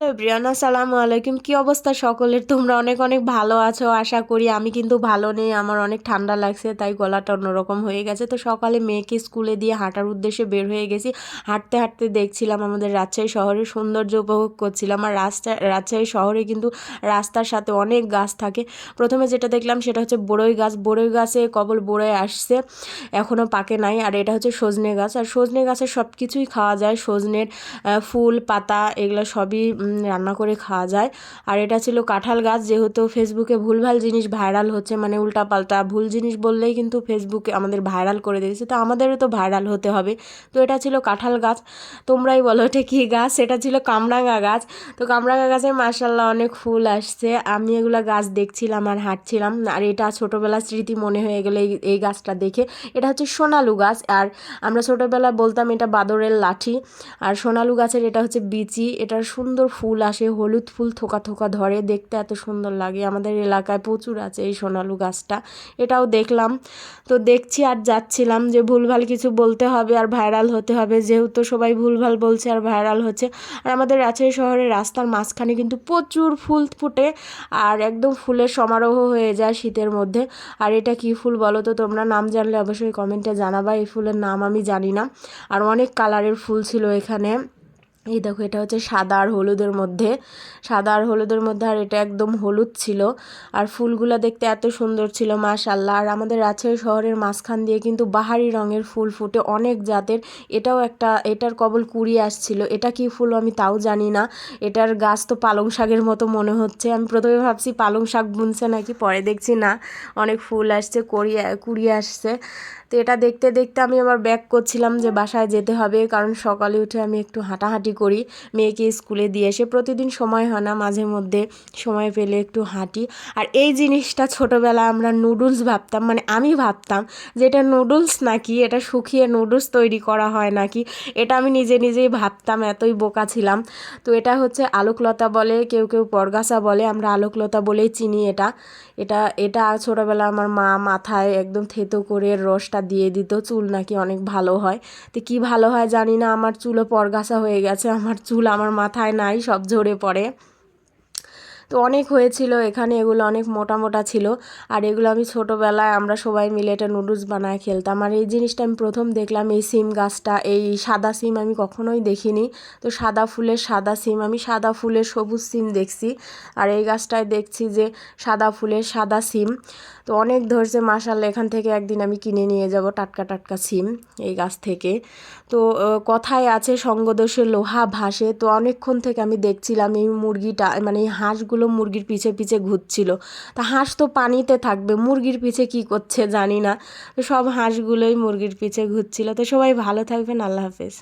Everyone, আসসালামু আলাইকুম। কি অবস্থা সকলের? তোমরা অনেক অনেক ভালো আছো আশা করি। আমি কিন্তু ভালো নেই, আমার অনেক ঠান্ডা লাগছে, তাই গলাটা অন্যরকম হয়ে গেছে। তো সকালে মেয়েকে স্কুলে দিয়ে হাঁটার উদ্দেশ্যে বের হয়ে গেছি। হাঁটতে হাঁটতে দেখছিলাম আমাদের রাজশাহী শহরের সৌন্দর্য উপভোগ করছিলাম। আর রাজশাহী শহরে কিন্তু রাস্তার সাথে অনেক গাছ থাকে। প্রথমে যেটা দেখলাম সেটা হচ্ছে বড়ই গাছ। বড়ই গাছে কবল বড়ই আসছে, এখনও পাকে নাই। আর এটা হচ্ছে সজনে গাছ। আর সজনে গাছের সব কিছুই খাওয়া যায়, সজনের ফুল পাতা এগুলো সবই রান্না করে খাওয়া যায়। আর এটা ছিল কাঁঠাল গাছ। যেহেতু ফেসবুকে ভুলভাল জিনিস ভাইরাল হচ্ছে, মানে উল্টাপাল্টা ভুল জিনিস বললেই কিন্তু ফেসবুকে আমাদের ভাইরাল করে দিয়েছে, তো আমাদেরও তো ভাইরাল হতে হবে। তো এটা ছিল কাঁঠাল গাছ। তোমরাই বলো এটা কী গাছ? এটা ছিল কামরাঙা গাছ। তো কামরাঙা গাছে মাশাল্লাহ অনেক ফুল আসছে। আমি এগুলা গাছ দেখছিলাম আর হাঁটছিলাম। আর এটা ছোটোবেলার স্মৃতি মনে হয়ে গেলো এই গাছটা দেখে। এটা হচ্ছে সোনালু গাছ। আর আমরা ছোটোবেলায় বলতাম এটা বাদরের লাঠি। আর সোনালু গাছের এটা হচ্ছে বিচি। এটার সুন্দর ফুল আসে, হলুদ ফুল থোকা থোকা ধরে, দেখতে এত সুন্দর লাগে। আমাদের এলাকায় প্রচুর আছে এই সোনালু গাছটা। এটাও দেখলাম। তো দেখছি আর যাচ্ছিলাম যে ভুলভাল কিছু বলতে হবে আর ভাইরাল হতে হবে, যেহেতু সবাই ভুলভাল বলছে আর ভাইরাল হচ্ছে। আর আমাদের রাজশাহী শহরের রাস্তার মাঝখানে কিন্তু প্রচুর ফুল ফুটে, আর একদম ফুলের সমারোহ হয়ে যায় শীতের মধ্যে। আর এটা কী ফুল বলো তো তোমরা? নাম জানলে অবশ্যই কমেন্টে জানাবা। এই ফুলের নাম আমি জানি না। আর অনেক কালারের ফুল ছিল এখানে। এই দেখো, এটা হচ্ছে সাদা আর হলুদের মধ্যে, সাদা আর হলুদের মধ্যে, আর এটা একদম হলুদ ছিল। আর ফুলগুলো দেখতে এত সুন্দর ছিল মাশাআল্লাহ। আর আমাদের রাজশাহী শহরের মাঝখান দিয়ে কিন্তু বাহারি রঙের ফুল ফুটে অনেক জাতের। এটার কবল কুড়ি আসছিল। এটা কি ফুল আমি তাও জানি না। এটার গাছ তো পালং শাকের মতো মনে হচ্ছে। আমি প্রথমে ভাবছি পালং শাক বুনছে নাকি, পরে দেখছি না, অনেক ফুল আসছে, কুড়ি আসছে। তো এটা দেখতে দেখতে আমি আবার ব্যাক করছিলাম যে বাসায় যেতে হবে, কারণ সকালে উঠে আমি একটু হাঁটাহাঁটি করি মেয়েকে স্কুলে দিয়ে এসে। প্রতিদিন সময় হয় না, মাঝে মধ্যে সময় পেলে একটু হাঁটি। আর এই জিনিসটা ছোটোবেলায় আমরা নুডলস ভাবতাম, মানে আমি ভাবতাম যে এটা নুডলস নাকি, এটা শুকিয়ে নুডলস তৈরি করা হয় নাকি, এটা আমি নিজেই ভাবতাম, এতই বোকা ছিলাম। তো এটা হচ্ছে আলোকলতা বলে, কেউ কেউ পরগাছা বলে, আমরা আলোকলতা বলেই চিনি এটা। এটা এটা ছোটোবেলা আমার মা মাথায় একদম থেতো করে রসটা দিয়ে দিত, চুল নাকি অনেক ভালো হয়। তো কী ভালো হয় জানি না, আমার চুলও পরগাছা হয়ে গেছে, আমার চুল আমার মাথায় নাই, সব ঝরে পড়ে। তো অনেক হয়েছিল এখানে, এগুলো অনেক মোটা মোটা ছিল। আর এগুলো আমি ছোটোবেলায় আমরা সবাই মিলে এটা নুডলস বানায় খেলতাম। আর এই জিনিসটা আমি প্রথম দেখলাম, এই সিম গাছটা, এই সাদা সিম আমি কখনোই দেখিনি। তো সাদা ফুলের সাদা সিম, আমি সাদা ফুলের সবুজ সিম দেখছি। আর এই গাছটায় দেখছি যে সাদা ফুলের সাদা সিম। তো অনেক ধরছে মাশাআল্লাহ। এখান থেকে একদিন আমি কিনে নিয়ে যাব টাটকা টাটকা সিম এই গাছ থেকে। তো কথায় আছে সঙ্গদোষে লোহা ভাসে। তো অনেকক্ষণ থেকে আমি দেখছিলাম এই মুরগিটা, মানে এই হাঁসগুলো মুরগির পিছে পিছে ঘুরছিল। তা হাঁস তো পানিতে থাকবে, মুরগির পিছে কি করছে জানি না। তো সব হাঁসগুলোই মুরগির পিছে ঘুরছিল। তো সবাই ভালো থাকবেন, আল্লাহ হাফেজ।